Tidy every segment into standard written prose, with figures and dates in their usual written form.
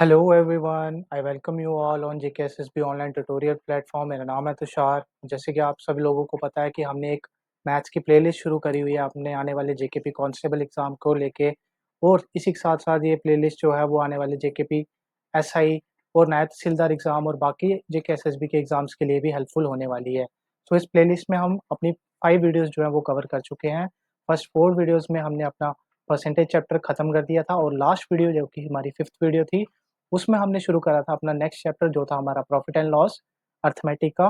Hello everyone, I welcome you all on JKSSB online tutorial platform. मेरा नाम है तुषार। जैसे कि आप सभी लोगों को पता है कि हमने एक मैथ्स की प्लेलिस्ट शुरू करी हुई है अपने आने वाले जेकेपी कांस्टेबल एग्ज़ाम को लेके, और इसी के साथ-साथ ये प्लेलिस्ट जो है वो आने वाले जेकेपी एसआई और नायब तहसीलदार एग्ज़ाम और बाकी जेकेएसएसबी के एग्ज़ाम्स के लिए भी हेल्पफुल होने वाली है। तो इस प्लेलिस्ट में हम अपनी 5 वीडियोज़ जो है वो कवर कर चुके हैं। फर्स्ट 4 वीडियोज़ में हमने अपना परसेंटेज चैप्टर खत्म कर दिया था, और लास्ट वीडियो जो कि हमारी 5th वीडियो थी, उसमें हमने शुरू करा था अपना नेक्स्ट चैप्टर जो था हमारा प्रॉफिट एंड लॉस अर्थमेटिक का।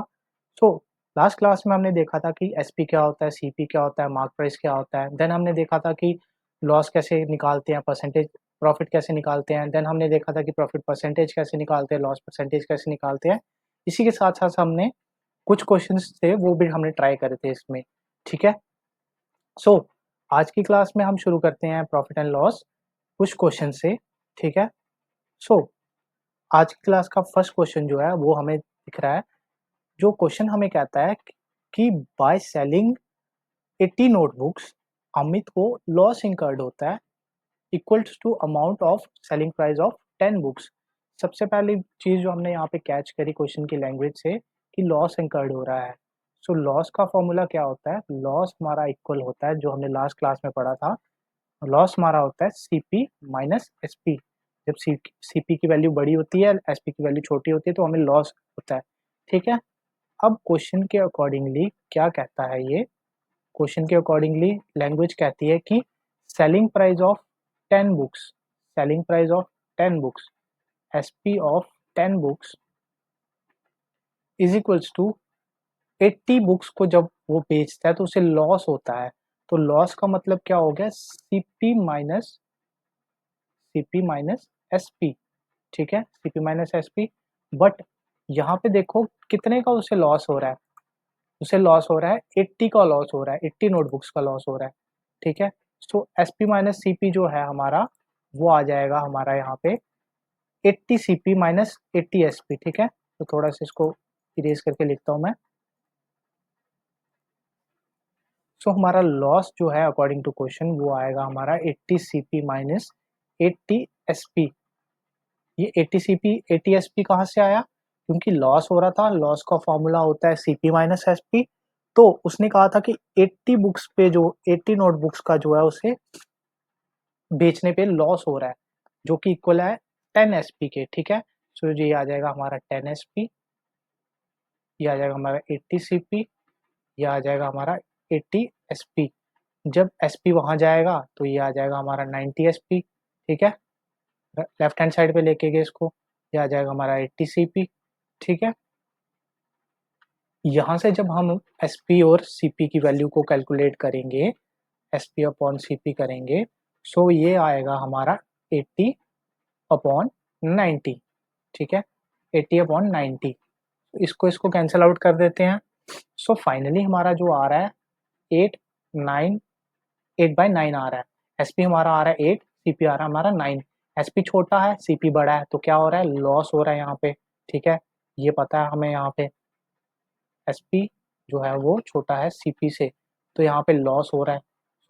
सो लास्ट क्लास में हमने देखा था कि एसपी क्या होता है, सीपी क्या होता है, मार्क प्राइस क्या होता है। देन हमने देखा था कि लॉस कैसे निकालते हैं, परसेंटेज प्रॉफिट कैसे निकालते हैं। देन हमने देखा था कि प्रॉफिट परसेंटेज कैसे निकालते हैं, लॉस परसेंटेज कैसे निकालते हैं। इसी के साथ-साथ हमने कुछ क्वेश्चंस थे वो भी हमने ट्राई करे थे इसमें, ठीक है? सो आज की क्लास में हम शुरू करते हैं प्रॉफिट एंड लॉस कुछ क्वेश्चन से, ठीक है? सो आज की क्लास का फर्स्ट क्वेश्चन जो है वो हमें दिख रहा है। जो क्वेश्चन हमें कहता है कि बाय सेलिंग 80 नोटबुक्स अमित को लॉस इंकर्ड होता है equals to amount of selling price of 10 books. सबसे पहली चीज़ जो हमने यहाँ पे कैच करी क्वेश्चन की लैंग्वेज से कि लॉस इंकर्ड हो रहा है। सो लॉस का फॉर्मूला क्या होता है? लॉस हमारा इक्वल होता है, जो हमने लास्ट क्लास में पढ़ा था, लॉस हमारा होता है सीपी माइनस एसपी। जब सीपी की वैल्यू बड़ी होती है, एसपी की वैल्यू छोटी होती है, तो हमें लॉस होता है, ठीक है? अब क्वेश्चन के अकॉर्डिंगली क्या कहता है ये? क्वेश्चन के अकॉर्डिंगली लैंग्वेज कहती है कि selling price of 10 books, selling price of 10 books, SP of 10 books is equals to 80 books को जब वो बेचता है तो उसे लॉस होता है। तो लॉस का मतलब क्या हो गया? सीपी माइनस एसपी, ठीक है? CP minus SP. बट यहाँ पे देखो कितने का उसे लॉस हो रहा है? उसे लॉस हो रहा है 80 का लॉस हो रहा है, 80 नोटबुक्स का लॉस हो रहा है, ठीक है? सो एसपी माइनस सीपी जो है हमारा, वो आ जाएगा हमारा यहाँ पे 80 सीपी माइनस 80 एसपी, ठीक है? तो थोड़ा सा इसको इरेज करके लिखता हूँ मैं। सो हमारा लॉस जो है अकॉर्डिंग टू क्वेश्चन वो आएगा हमारा 80 सीपी माइनस 80 एसपी। ये 80 सीपी 80 एसपी कहाँ से आया? क्योंकि लॉस हो रहा था, लॉस का फॉर्मूला होता है सीपी माइनस एसपी। तो उसने कहा था कि 80 बुक्स पे जो 80 नोटबुक्स का जो है उसे बेचने पे लॉस हो रहा है, जो कि इक्वल है 10 एसपी के, ठीक है? सो ये आ जाएगा हमारा 10 एसपी, ये आ जाएगा हमारा 80 सीपी, ये आ जाएगा हमारा 80 एसपी। जब एसपी वहां जाएगा तो ये आ जाएगा हमारा 90 एसपी, ठीक है? लेफ्ट हैंड साइड पे लेके गए इसको, ये आ जाएगा हमारा 80 सीपी, ठीक है? यहाँ से जब हम एसपी और सीपी की वैल्यू को कैलकुलेट करेंगे, एसपी अपॉन सीपी करेंगे, सो ये आएगा हमारा 80 अपॉन 90, ठीक है? 80 अपॉन 90, इसको इसको कैंसिल आउट कर देते हैं। सो फाइनली हमारा जो आ रहा है 8 9 8/9 आ रहा है। एसपी हमारा आ रहा है 8, सीपी आ रहा है हमारा 9। एसपी छोटा है, सीपी बड़ा है, तो क्या हो रहा है? लॉस हो रहा है यहाँ पे, ठीक है? ये पता है हमें यहाँ पे एसपी जो है वो छोटा है सीपी से, तो यहाँ पे लॉस हो रहा है।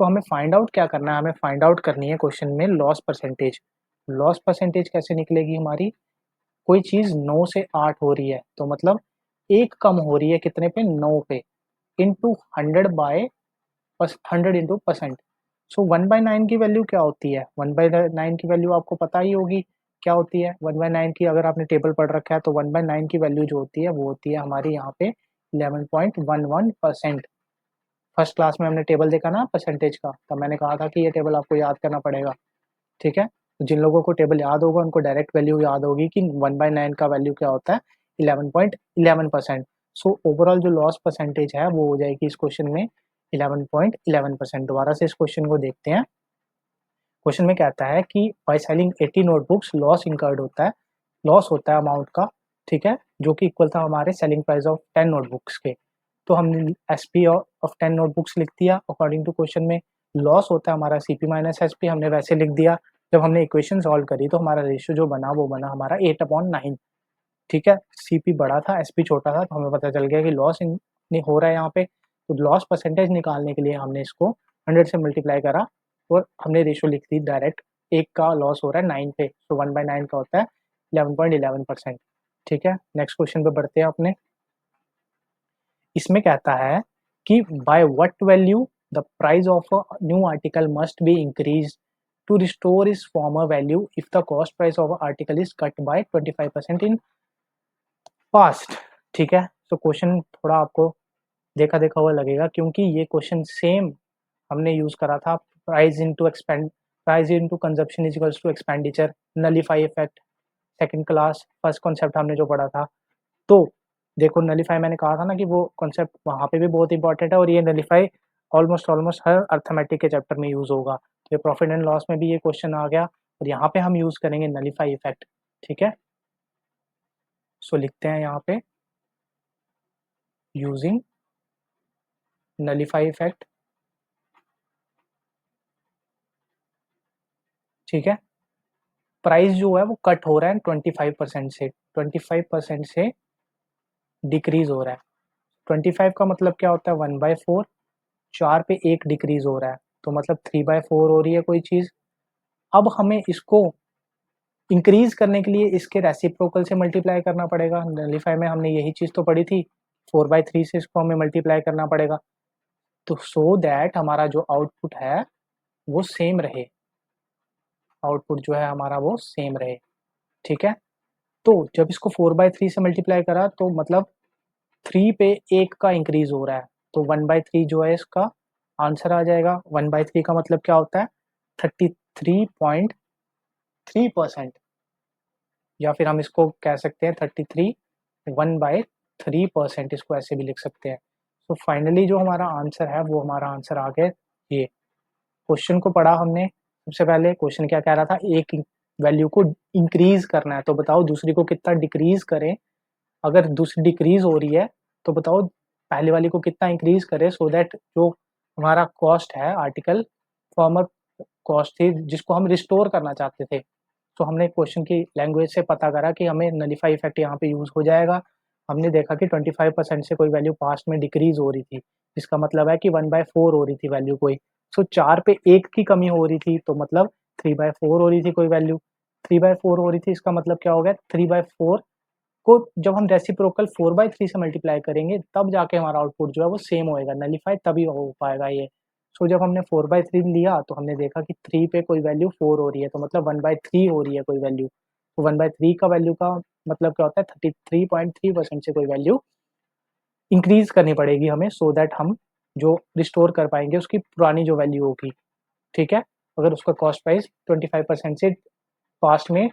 तो हमें फाइंड आउट क्या करना है? हमें फाइंड आउट करनी है क्वेश्चन में लॉस परसेंटेज। लॉस परसेंटेज कैसे निकलेगी हमारी? कोई चीज़ 9 से 8 हो रही है, तो मतलब एक कम हो रही है कितने पे? 9 पे, इंटू 100 इंटू परसेंट। सो 1/9 की वैल्यू क्या होती है? 1/9 की वैल्यू आपको पता ही होगी क्या होती है। 1/9 की अगर आपने टेबल पढ़ रखा है तो 1/9 की वैल्यू जो होती है वो होती है हमारी यहाँ पे 11.11%। फर्स्ट क्लास में हमने टेबल देखा ना परसेंटेज का, तब मैंने कहा था कि ये टेबल आपको याद करना पड़ेगा, ठीक है? तो जिन लोगों को टेबल याद होगा उनको डायरेक्ट वैल्यू याद होगी कि 1/9 का वैल्यू क्या होता है? 11.11%। सो ओवरऑल जो लॉस परसेंटेज है वो हो जाएगी इस क्वेश्चन में 11.11%। दोबारा से इस क्वेश्चन को देखते हैं। क्वेश्चन में कहता है कि by selling 80 notebooks loss incurred होता है, लॉस होता है अमाउंट का, ठीक है? जो कि इक्वल था हमारे सेलिंग प्राइस ऑफ 10 नोटबुक्स के। तो हमने एसपी ऑफ 10 नोटबुक्स लिख दिया अकॉर्डिंग टू क्वेश्चन में। लॉस होता है हमारा सीपी माइनस एसपी, हमने वैसे लिख दिया। जब हमने इक्वेशन सॉल्व करी तो हमारा रेशियो जो बना वो बना हमारा 8/9, ठीक है? सीपी बड़ा था, एसपी छोटा था, तो हमें पता चल गया कि लॉस हो रहा है यहाँ पे। तो लॉस परसेंटेज निकालने के लिए हमने इसको 100 से मल्टीप्लाई करा और हमने रेशियो लिख दी डायरेक्ट। एक का लॉस हो रहा है 9 पे, तो 1/9 का होता है 11.11%। ठीक है, नेक्स्ट क्वेश्चन पे बढ़ते हैं अपने। इसमें कहता है कि by what value the price of a new article must be increase to restore is former value if the cost price of article is cut by 25% in past. ठीक है, तो क्वेश्चन थोड़ा आपको देखा देखा हुआ लगेगा, क्योंकि ये क्वेश्चन सेम हमने यूज करा था price into consumption is equals to expenditure, nullify effect, second class first concept हमने जो पढ़ा था। तो देखो नलीफाई मैंने कहा था ना कि वो कॉन्सेप्ट वहाँ पे भी बहुत इंपॉर्टेंट है, और ये नलीफाई ऑलमोस्ट हर अर्थमेटिक के चैप्टर में यूज होगा। तो ये प्रॉफिट एंड लॉस में भी ये क्वेश्चन आ गया, और यहाँ पे हम यूज करेंगे नलीफाई इफेक्ट। ठीक है, सो लिखते हैं यहाँ पे यूजिंग नलीफाई इफेक्ट। ठीक है, प्राइस जो है वो कट हो रहा है 25% से, 25% से डिक्रीज हो रहा है। 25 का मतलब क्या होता है, 1/4, 4 पे 1 डिक्रीज हो रहा है, तो मतलब 3/4 हो रही है कोई चीज़। अब हमें इसको इंक्रीज करने के लिए इसके रेसिप्रोकल से मल्टीप्लाई करना पड़ेगा। नलीफाई में हमने यही चीज़ तो पढ़ी थी, 4/3 से इसको हमें मल्टीप्लाई करना पड़ेगा, तो सो दैट हमारा जो आउटपुट है वो सेम रहे, आउटपुट जो है हमारा वो सेम रहे। ठीक है, तो जब इसको 4/3 से मल्टीप्लाई करा तो मतलब 3 पे 1 का इंक्रीज हो रहा है, तो 1/3 जो है इसका आंसर आ जाएगा। 1/3 का मतलब क्या होता है, 33.3%, या फिर हम इसको कह सकते हैं 1/3 इसको ऐसे भी लिख सकते हैं। तो फाइनली जो हमारा आंसर है वो हमारा आंसर आ गया ये। क्वेश्चन को पढ़ा हमने, सबसे पहले क्वेश्चन क्या कह रहा था, एक वैल्यू को इंक्रीज करना है, तो बताओ दूसरी को कितना डिक्रीज करें। अगर दूसरी डिक्रीज हो रही है तो बताओ पहले वाली को कितना इंक्रीज करे, सो दैट जो हमारा कॉस्ट है आर्टिकल फॉर्मर कॉस्ट थी जिसको हम रिस्टोर करना चाहते थे, तो हमने क्वेश्चन की लैंग्वेज से पता करा कि हमें नलीफाई इफेक्ट यहाँ पे यूज हो जाएगा। हमने देखा कि 25% से कोई वैल्यू पास्ट में डिक्रीज हो रही थी, जिसका मतलब है कि 1/4 हो रही थी वैल्यू कोई। सो 4 पे 1 की कमी हो रही थी, तो मतलब 3/4 हो रही थी कोई वैल्यू। 3/4 हो रही थी, इसका मतलब क्या हो गया, 3/4 को जब हम रेसिप्रोकल 4/3 से मल्टीप्लाई करेंगे तब जाके हमारा आउटपुट जो है वो सेम होएगा, नलीफाई तभी हो पाएगा ये। सो जब हमने 4/3 लिया तो हमने देखा कि 3 पे कोई वैल्यू 4 हो रही है, तो मतलब 1/3 हो रही है कोई वैल्यू, तो 1/3 का वैल्यू का मतलब क्या होता है, 33.3% से कोई वैल्यू इंक्रीज करनी पड़ेगी हमें, सो दैट हम जो रिस्टोर कर पाएंगे उसकी पुरानी जो वैल्यू होगी। ठीक है, अगर उसका कॉस्ट प्राइस 25% से पास्ट में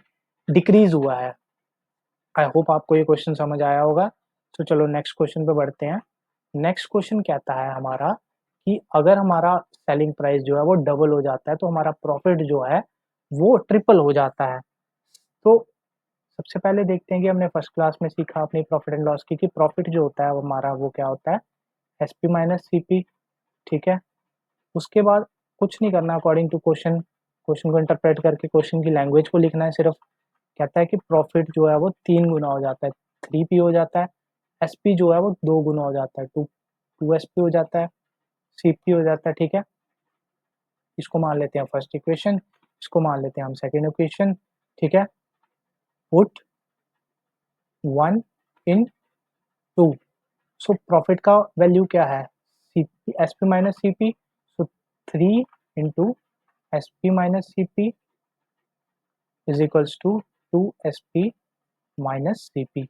डिक्रीज हुआ है। आई होप आपको ये क्वेश्चन समझ आया होगा। तो चलो नेक्स्ट क्वेश्चन पे बढ़ते हैं। नेक्स्ट क्वेश्चन कहता है हमारा कि अगर हमारा सेलिंग प्राइस जो है वो डबल हो जाता है तो हमारा प्रॉफिट जो है वो ट्रिपल हो जाता है। तो सबसे पहले देखते हैं कि हमने फर्स्ट क्लास में सीखा अपनी प्रॉफिट एंड लॉस की कि प्रॉफिट जो होता है वो हमारा वो क्या होता है, एसपी माइनस सीपी। ठीक है, उसके बाद कुछ नहीं करना अकॉर्डिंग टू क्वेश्चन, क्वेश्चन को इंटरप्रेट करके क्वेश्चन की लैंग्वेज को लिखना है सिर्फ। कहता है कि प्रॉफिट जो है वो 3 गुना हो जाता है, 3p हो जाता है, एसपी जो है वो 2 गुना हो जाता है, 2sp हो जाता है, सीपी हो जाता है। ठीक है, इसको मान लेते हैं फर्स्ट इक्वेशन, इसको मान लेते हैं हम सेकेंड इक्वेशन। ठीक है, पुट 1 इन 2, सो प्रॉफिट का वैल्यू क्या है, CP SP minus CP, so 3 into SP minus CP is equals to 2sp minus CP.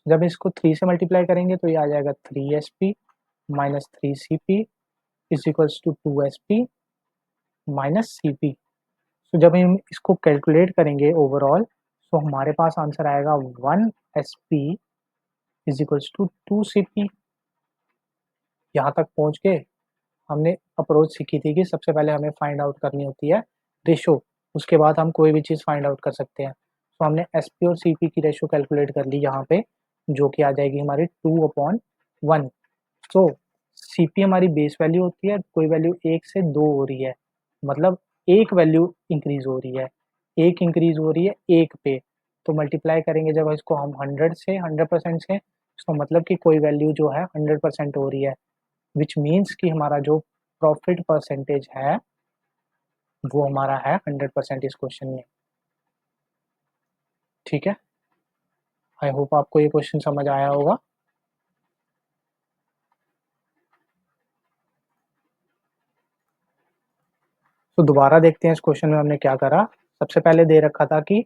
जब इसको 3 से मल्टीप्लाई करेंगे तो ये आ जाएगा 3sp minus 3cp is equals to 2sp minus CP. तो जब हम इसको कैलकुलेट करेंगे ओवरऑल, तो हमारे पास आंसर आएगा 1sp is equals to 2cp। यहाँ तक पहुँच के हमने अप्रोच सीखी थी कि सबसे पहले हमें फाइंड आउट करनी होती है रेशो, उसके बाद हम कोई भी चीज़ फाइंड आउट कर सकते हैं। तो हमने एसपी और सीपी की रेशो कैलकुलेट कर ली यहाँ पे, जो कि आ जाएगी हमारी 2/1। तो सीपी हमारी बेस वैल्यू होती है, कोई वैल्यू 1 से 2 हो रही है, मतलब एक वैल्यू इंक्रीज हो रही है, एक इंक्रीज हो रही है एक पे, तो मल्टीप्लाई करेंगे जब इसको हम 100 से 100% से, इसका मतलब कि कोई वैल्यू जो है 100% हो रही है, विच मीन्स कि हमारा जो प्रॉफिट परसेंटेज है वो हमारा है 100% इस क्वेश्चन में। ठीक है, आई होप आपको ये क्वेश्चन समझ आया होगा। तो दोबारा देखते हैं इस क्वेश्चन में हमने क्या करा। सबसे पहले दे रखा था कि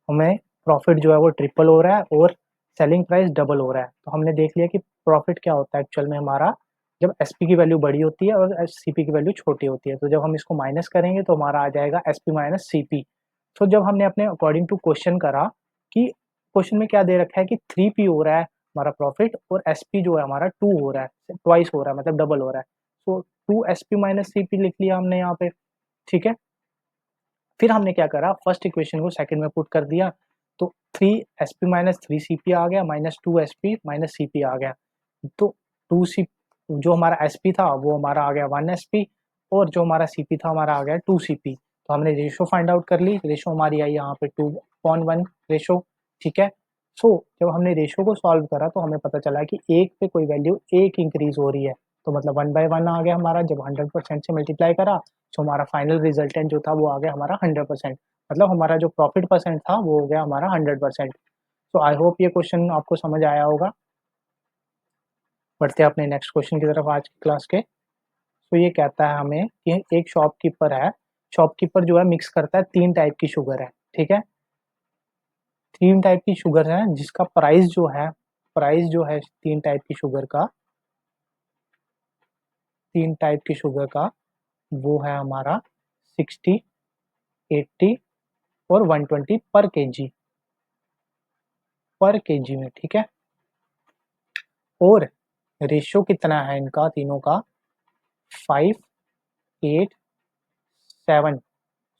हमें प्रॉफिट जो है वो ट्रिपल हो रहा है और सेलिंग प्राइस डबल हो रहा है। तो हमने देख लिया कि प्रॉफिट क्या होता है एक्चुअल में हमारा, जब एसपी की वैल्यू बड़ी होती है और सीपी की वैल्यू छोटी होती है। तो जब हम इसको माइनस करेंगे तो हमारा आ जाएगा एसपी माइनस सीपी। तो जब हमने अपने अकॉर्डिंग टू क्वेश्चन करा कि क्वेश्चन में क्या दे रखा है कि 3p हो रहा है हमारा प्रॉफिट और एसपी जो है हमारा 2 हो रहा है, ट्वाइस हो रहा है, मतलब डबल हो रहा है। तो 2 एसपी माइनस सीपी लिख लिया हमने यहाँ पे। ठीक है, फिर हमने क्या करा, फर्स्ट इक्वेशन को सेकंड में पुट कर दिया। तो 3 sp माइनस 3cp आ गया माइनस 2 sp माइनस cp आ गया। तो 2c जो हमारा sp था वो हमारा आ गया 1 sp और जो हमारा cp था हमारा आ गया 2cp। तो हमने रेशो फाइंड आउट कर ली, रेशो हमारी आई यहाँ पे 2:1 रेशो। ठीक है, सो जब हमने रेशो को सॉल्व करा तो हमें पता चला कि एक पे कोई वैल्यू एक इंक्रीज हो रही है। तो मतलब 1/1 आ गया हमारा। जब 100% से मल्टीप्लाई करा तो हमारा फाइनल रिजल्टेंट जो था वो आ गया हमारा 100%। मतलब हमारा जो प्रॉफिट परसेंट था वो हो गया हमारा 100%। तो आई होप ये क्वेश्चन आपको समझ आया होगा। बढ़ते हैं अपने नेक्स्ट क्वेश्चन की तरफ आज की क्लास के। तो ये कहता है हमें कि एक शॉपकीपर है, शॉपकीपर जो है मिक्स करता है 3 टाइप की शुगर है। ठीक है, 3 टाइप की शुगर है जिसका प्राइस जो है 3 टाइप की शुगर का वो है हमारा 60, 80 और 120 पर केजी में। ठीक है, और रेशियो कितना है इनका तीनों का, 5, 8, 7।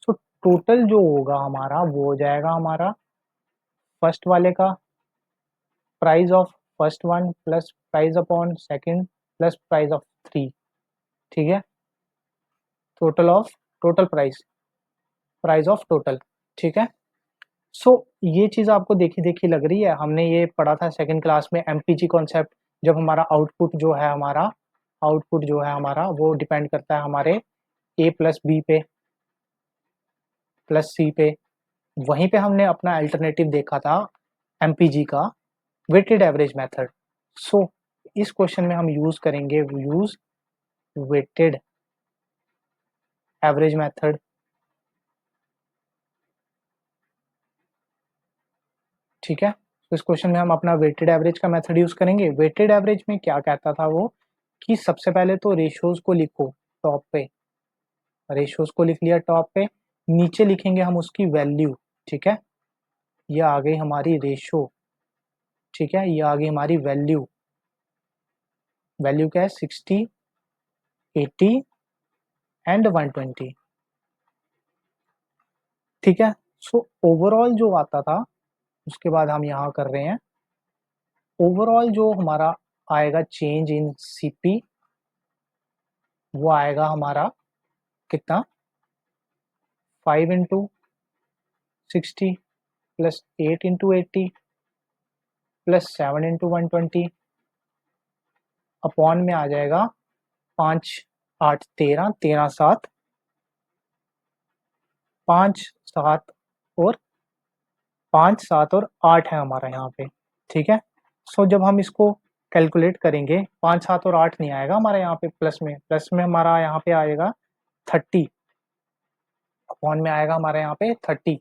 सो टोटल जो होगा हमारा वो हो जाएगा हमारा फर्स्ट वाले का price of first one plus price upon second plus price of 3। ठीक है, total price, price of total. ठीक है, सो ये चीज़ आपको देखी देखी लग रही है, हमने ये पढ़ा था सेकंड क्लास में एमपीजी कॉन्सेप्ट। जब हमारा आउटपुट जो है हमारा वो डिपेंड करता है हमारे ए प्लस बी पे प्लस सी पे। वहीं पे हमने अपना अल्टरनेटिव देखा था एमपीजी का, वेटेड एवरेज मेथड। सो इस क्वेश्चन में हम यूज करेंगे वेटेड एवरेज मेथड। ठीक है, तो इस क्वेश्चन में हम अपना वेटेड एवरेज का मेथड यूज करेंगे। वेटेड एवरेज में क्या कहता था वो कि सबसे पहले तो रेशियोज को लिखो टॉप पे, रेशियोज को लिख लिया टॉप पे, नीचे लिखेंगे हम उसकी वैल्यू। ठीक है, ये आ गई हमारी रेशियो। ठीक है, ये आ गई हमारी वैल्यू। वैल्यू क्या है, 60, 80 एंड 120। ठीक है, सो ओवरऑल जो आता था उसके बाद हम यहाँ कर रहे हैं, ओवरऑल जो हमारा आएगा चेंज इन सीपी वो आएगा हमारा कितना, 5 × 60 प्लस 8 × 80 प्लस 7 × 120 अपॉन में आ जाएगा 5, 8, 13, 13, 7, 5, 7 और 5, 7 और 8 है हमारा यहाँ पे। ठीक है, सो जब हम इसको कैलकुलेट करेंगे 5, 7 और 8 नहीं आएगा हमारे यहाँ पे, प्लस में हमारा यहाँ पे आएगा 30, अपॉन में आएगा हमारे यहाँ पे 30।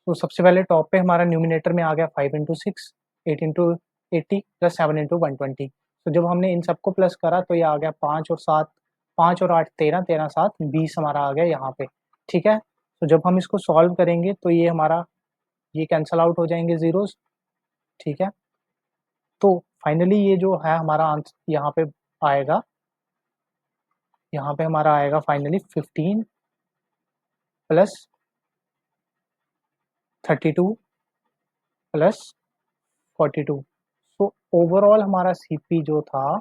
तो सबसे पहले टॉप पे हमारा न्यूमिनेटर में आ गया 5 × 6, 8 × 80 प्लस 7 × 120। तो जब हमने इन सबको प्लस करा तो ये आ गया 5 और 7, 5 और 8, 13, 13, 7, 20 हमारा आ गया यहाँ पे। ठीक है, तो जब हम इसको सॉल्व करेंगे तो ये हमारा ये कैंसल आउट हो जाएंगे जीरोस। ठीक है, तो फाइनली ये जो है हमारा आंसर आएगा यहाँ पे हमारा आएगा finally 15 plus 32 plus 42। So overall हमारा सीपी जो था,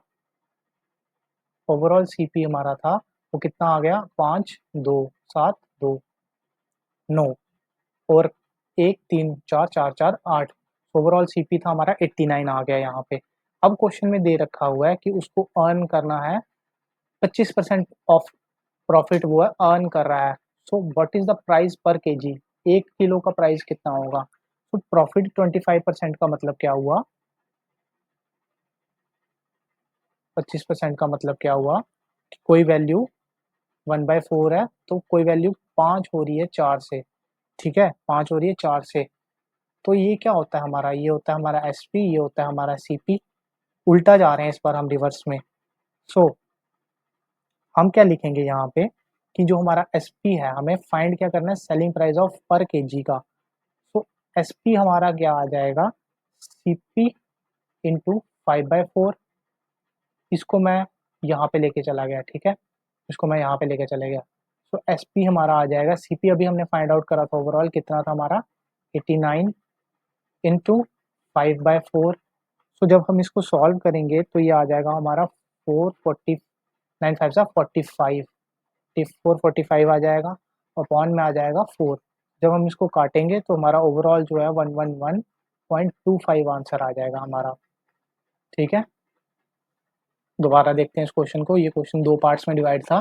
ओवरऑल सीपी हमारा था वो कितना आ गया, 5, 2, 7, 2, 9 और 1, 3, 4, 4, 4, 8। ओवरऑल सीपी था हमारा 89 आ गया यहाँ पे। अब क्वेश्चन में दे रखा हुआ है कि उसको अर्न करना है 25% ऑफ प्रॉफिट वो है अर्न कर रहा है। So what is the price पर केजी, 1 किलो का प्राइस कितना होगा। तो प्रॉफिट 25% का मतलब क्या हुआ, 25% का मतलब क्या हुआ, कोई वैल्यू 1/4 है तो कोई वैल्यू 5 हो रही है 4 से, ठीक है, 5 हो रही है 4 से। तो ये क्या होता है हमारा, ये होता है हमारा एसपी, ये होता है हमारा सीपी। उल्टा जा रहे हैं इस बार हम रिवर्स में। सो हम क्या लिखेंगे यहाँ पे कि जो हमारा एसपी है हमें फाइंड क्या करना है, सेलिंग प्राइस ऑफ पर केजी का। तो एसपी हमारा क्या आ जाएगा, सीपी इंटू 5/4। इसको मैं यहाँ पे लेके चला गया, ठीक है, इसको मैं यहाँ पे लेके चले गया। तो एसपी हमारा आ जाएगा, सीपी अभी हमने फाइंड आउट करा था ओवरऑल कितना था हमारा, 89 इंटू 5/4। तो जब हम इसको सॉल्व करेंगे तो ये आ जाएगा हमारा 440, 9 5 445 आ जाएगा, अपॉन में आ जाएगा 4। जब हम इसको काटेंगे तो हमारा ओवरऑल जो है 111.25 आंसर आ जाएगा हमारा, ठीक है। दोबारा देखते हैं इस क्वेश्चन को। ये क्वेश्चन 2 पार्ट्स में डिवाइड था।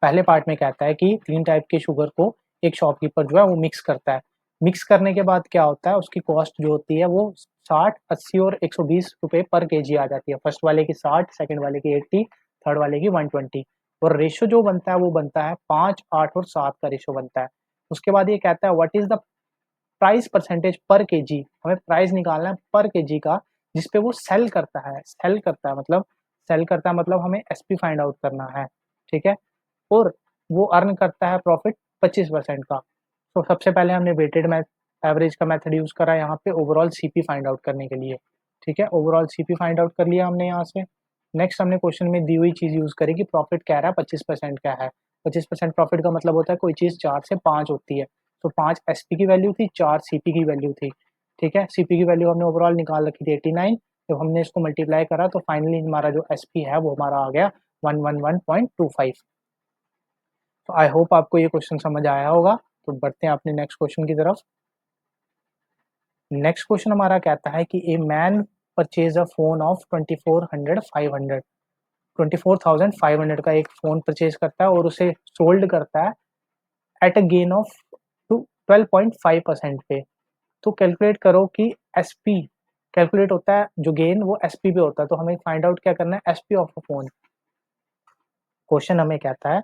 पहले पार्ट में कहता है कि 3 टाइप के शुगर को एक शॉपकीपर जो है वो मिक्स करता है। मिक्स करने के बाद क्या होता है, उसकी कॉस्ट जो होती है वो 60, 80 और 120 रुपए पर केजी आ जाती है। फर्स्ट वाले की 60, सेकंड वाले की 80, थर्ड वाले की 120। और रेशो जो बनता है वो बनता है 5, 8 और 7 का रेशो बनता है। उसके बाद ये कहता है what is the price percentage पर केजी, हमें प्राइस निकालना है पर केजी का जिसपे वो सेल करता है। सेल करता है मतलब हमें एसपी फाइंड आउट करना है, ठीक है। और वो अर्न करता है प्रॉफिट 25% का। तो सबसे पहले हमने वेटेड एवरेज का मेथड यूज करा यहाँ पे ओवरऑल सीपी फाइंड आउट करने के लिए, ठीक है। ओवरऑल सीपी फाइंड आउट कर लिया हमने यहाँ से। नेक्स्ट हमने क्वेश्चन में दी हुई चीज यूज करी कि प्रॉफिट कह रहा है 25% का है। 25% प्रॉफिट का मतलब होता है कोई चीज 4 से 5 होती है। तो 5 एसपी की वैल्यू थी, 4 सीपी की वैल्यू थी, ठीक है। सीपी की वैल्यू हमने ओवरऑल निकाल रखी थी 89। जब हमने इसको मल्टीप्लाई करा तो फाइनली हमारा जो एसपी है वो हमारा आ गया 111.25। तो आई होप आपको ये क्वेश्चन समझ आया होगा। तो बढ़ते हैं अपने नेक्स्ट क्वेश्चन की तरफ। नेक्स्ट क्वेश्चन हमारा कहता है कि a man purchase a phone of 24,500 का एक फ़ोन परचेज करता है और उसे सोल्ड करता है एट अ गेन ऑफ 12.5% पे। तो कैलकुलेट करो कि एसपी, कैलकुलेट होता है जो गेन वो एसपी पे होता है। तो हमें फाइंड आउट क्या करना है, SP of a phone. Question हमें कहता है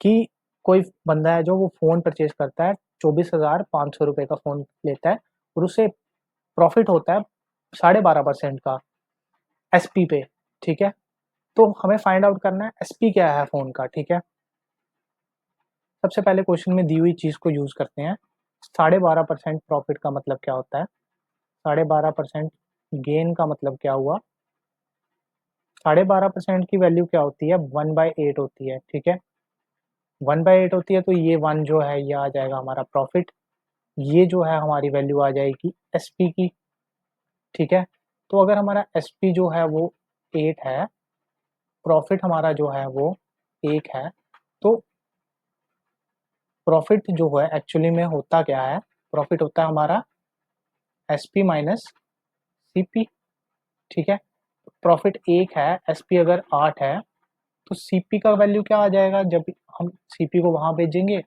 कि कोई बंदा है जो वो फ़ोन परचेज करता है, 24,500 रुपये का फ़ोन लेता है और उसे प्रॉफिट होता है 12.5% का एसपी पे, ठीक है। तो हमें फाइंड आउट करना है एसपी क्या है फ़ोन का, ठीक है। सबसे पहले क्वेश्चन में दी हुई चीज़ को यूज़ करते हैं। 12.5% प्रॉफिट का मतलब क्या होता है, 12.5% गेन का मतलब क्या हुआ। 12.5% की वैल्यू क्या होती है, 1/8 होती है, ठीक है। 1/8 होती है तो ये 1 जो है ये आ जाएगा हमारा प्रॉफिट। ये जो है हमारी वैल्यू आ जाएगी एसपी की, ठीक है। तो अगर हमारा एसपी जो है वो 8 है, प्रॉफिट हमारा जो है वो 1 है, तो प्रॉफिट जो है एक्चुअली में होता क्या है, प्रॉफिट होता है हमारा एसपी माइनस सीपी, ठीक है। प्रॉफिट 1 है, एसपी अगर 8 है, तो सीपी का वैल्यू क्या आ जाएगा, जब हम सीपी को वहाँ भेजेंगे,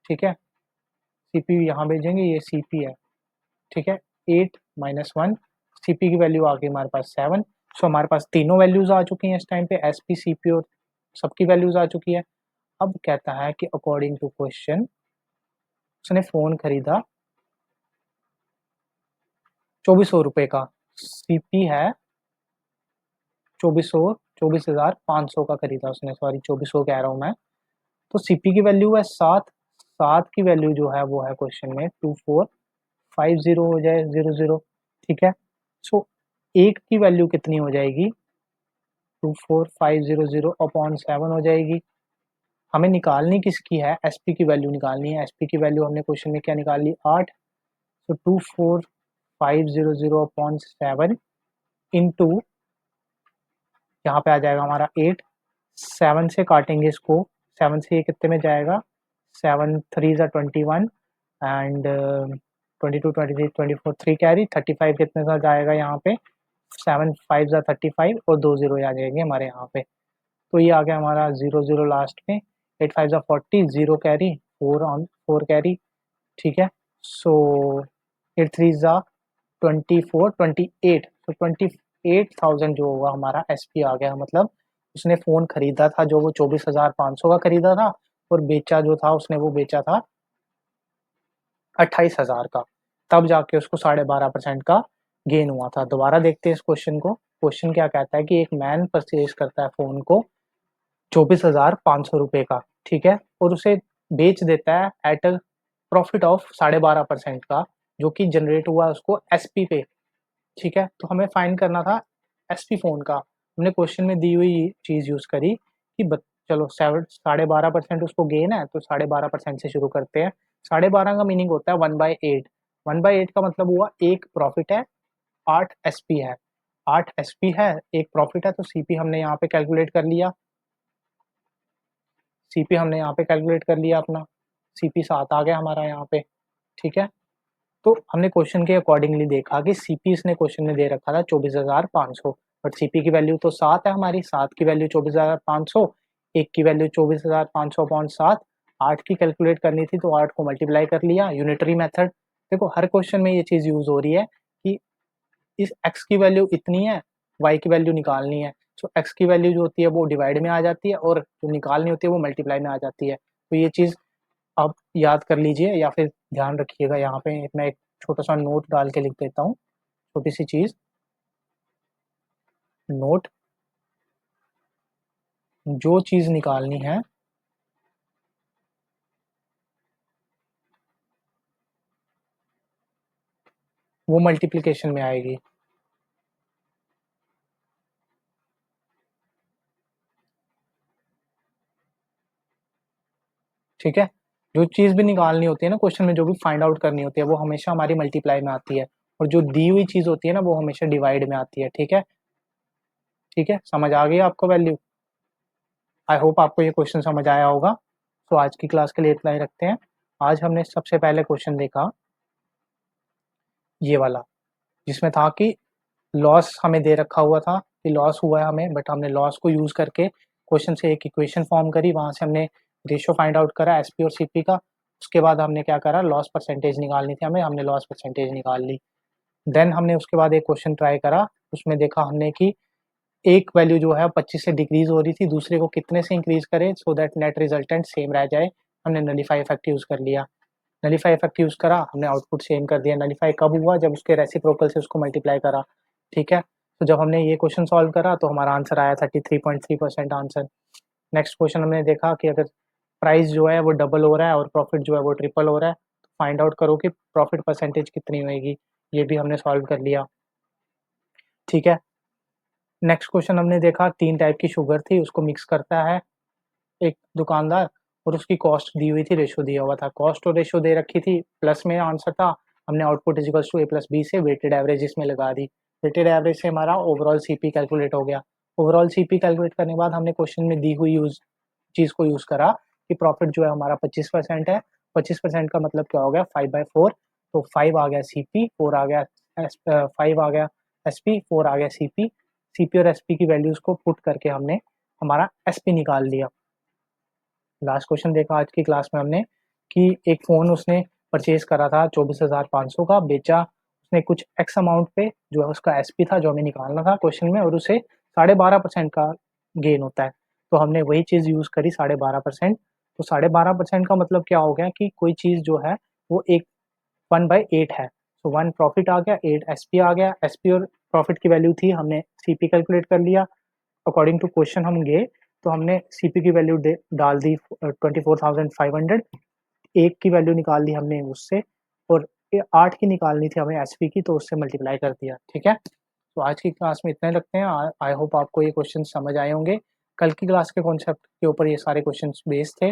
ठीक है, सीपी यहाँ भेजेंगे, ये सीपी है, ठीक है। 8 माइनस 1, सीपी की वैल्यू आ गई हमारे पास 7। सो हमारे पास तीनों वैल्यूज आ चुकी हैं इस टाइम पे, एसपी सीपी और सबकी वैल्यूज आ चुकी है। अब कहता है कि अकॉर्डिंग टू क्वेश्चन उसने फ़ोन खरीदा 2400 रुपये का, सीपी है 24,500 का खरीदा उसने, सॉरी 2400 कह रहा हूँ मैं। तो सीपी की वैल्यू है 7, 7 की वैल्यू जो है वो है क्वेश्चन में 2450 हो जाए 00, ठीक है। सो 8 की वैल्यू कितनी हो जाएगी, 24500 अपॉन 7 हो जाएगी। हमें निकालनी किसकी है, एसपी की वैल्यू निकालनी है। एसपी की वैल्यू हमने क्वेश्चन में क्या निकाल ली, 8। तो 24500 अपॉन 7 इंटू यहाँ पे आ जाएगा हमारा 8। 7 से काटेंगे इसको, 7 से ये कितने में जाएगा, 7 3 ज़ा 21 एंड 22 23 24 3 कैरी 35 कितने साथ जाएगा यहाँ पे, 7 5 ज़ा 35 और 2 जीरो आ जाएंगे हमारे यहाँ पे। तो ये आ गया हमारा 00 लास्ट में, 8 5 ज़ा 40, 0 कैरी 4 कैरी, ठीक है। सो 8 3 ज़ा 24 28, तो 28,000 जो होगा हमारा एसपी आ गया। मतलब उसने फ़ोन खरीदा था जो वो 24,500 का खरीदा था, और बेचा जो था उसने वो बेचा था 28,000 का। तब जाके उसको 12.5% का गेन हुआ था। दोबारा देखते हैं इस क्वेश्चन को। क्वेश्चन क्या कहता है कि एक मैन परचेज करता है फ़ोन को 24,500 रुपए का, ठीक है, और उसे बेच देता है एट अ प्रॉफिट ऑफ 12.5% का, जो कि जनरेट हुआ उसको एसपी पे, ठीक है। तो हमें फाइंड करना था एसपी फ़ोन का। हमने क्वेश्चन में दी हुई चीज़ यूज़ करी कि चलो 12.5% उसको गेन है, तो 12.5% से शुरू करते हैं। 12.5 का मीनिंग होता है 1/8। 1/8 का मतलब हुआ एक प्रॉफिट है, 8 एसपी है। 8 एसपी है, एक प्रॉफिट है, तो सीपी हमने यहाँ पे कैलकुलेट कर लिया। सीपी हमने यहाँ पे कैलकुलेट कर लिया अपना, सीपी 7 आ गया हमारा यहाँ पे, ठीक है। तो हमने क्वेश्चन के अकॉर्डिंगली देखा कि सीपी इसने क्वेश्चन में दे रखा था 24,500, बट सीपी की वैल्यू तो 7 है हमारी, 7 की वैल्यू 24,500, 1 की वैल्यू 24,500 अपॉन 7, 8 की कैलकुलेट करनी थी तो 8 को मल्टीप्लाई कर लिया, यूनिटरी मेथड। देखो हर क्वेश्चन में ये चीज़ यूज़ हो रही है कि इस x की वैल्यू इतनी है, y की वैल्यू निकालनी है। सो x की वैल्यू जो होती है वो डिवाइड में आ जाती है, और जो निकालनी होती है वो मल्टीप्लाई में आ जाती है। तो ये चीज़ आप याद कर लीजिए या फिर ध्यान रखिएगा। यहाँ पे मैं एक छोटा-सा नोट डाल के लिख देता हूँ, छोटी-सी चीज़, नोट, जो चीज़ निकालनी है वो मल्टीप्लिकेशन में आएगी, ठीक है। जो चीज़ भी निकालनी होती है ना क्वेश्चन में, जो भी फाइंड आउट करनी होती है वो हमेशा हमारी मल्टीप्लाई में आती है, और जो दी हुई चीज़ होती है ना वो हमेशा डिवाइड में आती है, ठीक है। ठीक है, समझ आ गई आपको वैल्यू? आई होप आपको ये क्वेश्चन समझ आया होगा। तो आज की क्लास के लिए इतना ही रखते हैं। आज हमने सबसे पहले क्वेश्चन देखा ये वाला, जिसमें था कि लॉस हमें दे रखा हुआ था कि लॉस हुआ है हमें, बट हमने लॉस को यूज़ करके क्वेश्चन से एक इक्वेशन फॉर्म करी, वहाँ से हमने रेशियो फाइंड आउट करा एसपी और सीपी का। उसके बाद हमने क्या करा, लॉस परसेंटेज निकालनी थी हमें, हमने लॉस परसेंटेज निकाल ली। देन हमने उसके बाद एक क्वेश्चन ट्राई करा, उसमें देखा हमने कि एक वैल्यू जो है 25 से डिक्रीज़ हो रही थी, दूसरे को कितने से इंक्रीज़ करें so that net resultant same रह जाए। हमने नलिफाई इफेक्ट यूज़ कर लिया। नलिफाई इफेक्ट यूज़ करा, हमने आउटपुट सेम कर दिया। नलिफाई कब हुआ, जब उसके रेसिप्रोकल से उसको मल्टीप्लाई करा, ठीक है। तो जब हमने ये क्वेश्चन सॉल्व करा तो हमारा आंसर आया 33.3% आंसर। नेक्स्ट क्वेश्चन हमने देखा कि अगर प्राइस जो है वो डबल हो रहा है और प्रॉफिट जो है वो ट्रिपल हो रहा है, तो फाइंड आउट करो कि प्रॉफिट परसेंटेज कितनी होएगी। ये भी हमने सॉल्व कर लिया, ठीक है। नेक्स्ट क्वेश्चन हमने देखा 3 टाइप की शुगर थी, उसको मिक्स करता है एक दुकानदार, और उसकी कॉस्ट दी हुई थी, रेशियो दिया हुआ था। कॉस्ट और रेशियो दे रखी थी, प्लस में आंसर था। हमने output is equals to A plus B से वेटेड एवरेज इसमें लगा दी। वेटेड एवरेज से हमारा ओवरऑल सीपी कैलकुलेट हो गया। ओवरऑल सीपी कैलकुलेट करने के बाद हमने क्वेश्चन में दी हुई चीज़ को यूज़ करा कि प्रॉफिट जो है हमारा 25% है। 25% का मतलब क्या हो गया, 5/4। तो 5 आ गया सीपी, 4 आ गया 5 आ गया एसपी, 4 आ गया सीपी। सीपी और एसपी की वैल्यूज़ को पुट करके हमने हमारा एसपी निकाल लिया। लास्ट क्वेश्चन देखा आज की क्लास में हमने कि एक फ़ोन उसने परचेज़ करा था 24,500 का, बेचा उसने कुछ एक्स अमाउंट पे, जो है उसका एसपी था जो हमें निकालना था क्वेश्चन में, और उसे 12.5% का गेन होता है। तो हमने वही चीज़ यूज़ करी 12.5%। तो 12.5% का मतलब क्या हो गया कि कोई चीज़ जो है वो एक 1/8 है। तो 1 प्रॉफिट आ गया, 8 एसपी आ गया। एसपी और प्रॉफिट की वैल्यू थी, हमने सीपी कैलकुलेट कर लिया। अकॉर्डिंग टू क्वेश्चन हम गए तो हमने सीपी की वैल्यू डाल दी 24,500, एक की वैल्यू निकाल ली हमने उससे, और 8 की निकालनी थी हमें एसपी की, तो उससे मल्टीप्लाई कर दिया, ठीक है। तो आज की क्लास में इतना ही रखते हैं। आई होप आपको ये क्वेश्चन समझ आए होंगे। कल की क्लास के कॉन्सेप्ट के ऊपर ये सारे क्वेश्चन बेस्ड थे,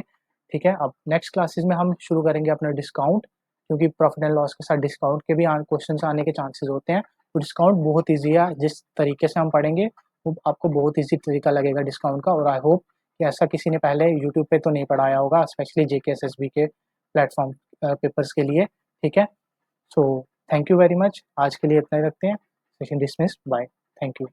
ठीक है। अब नेक्स्ट क्लासेस में हम शुरू करेंगे अपना डिस्काउंट, क्योंकि प्रॉफिट एंड लॉस के साथ डिस्काउंट के भी क्वेश्चन आने के चांसेस होते हैं। तो डिस्काउंट बहुत ईजी है, जिस तरीके से हम पढ़ेंगे वो आपको बहुत ईजी तरीका लगेगा डिस्काउंट का। और आई होप कि ऐसा किसी ने पहले यूट्यूब पे तो नहीं पढ़ाया होगा, स्पेशली जेकेएसएसबी के प्लेटफॉर्म पेपर्स के लिए, ठीक है। So thank you very much. आज के लिए इतना ही रखते हैं। Session dismiss, bye, thank you.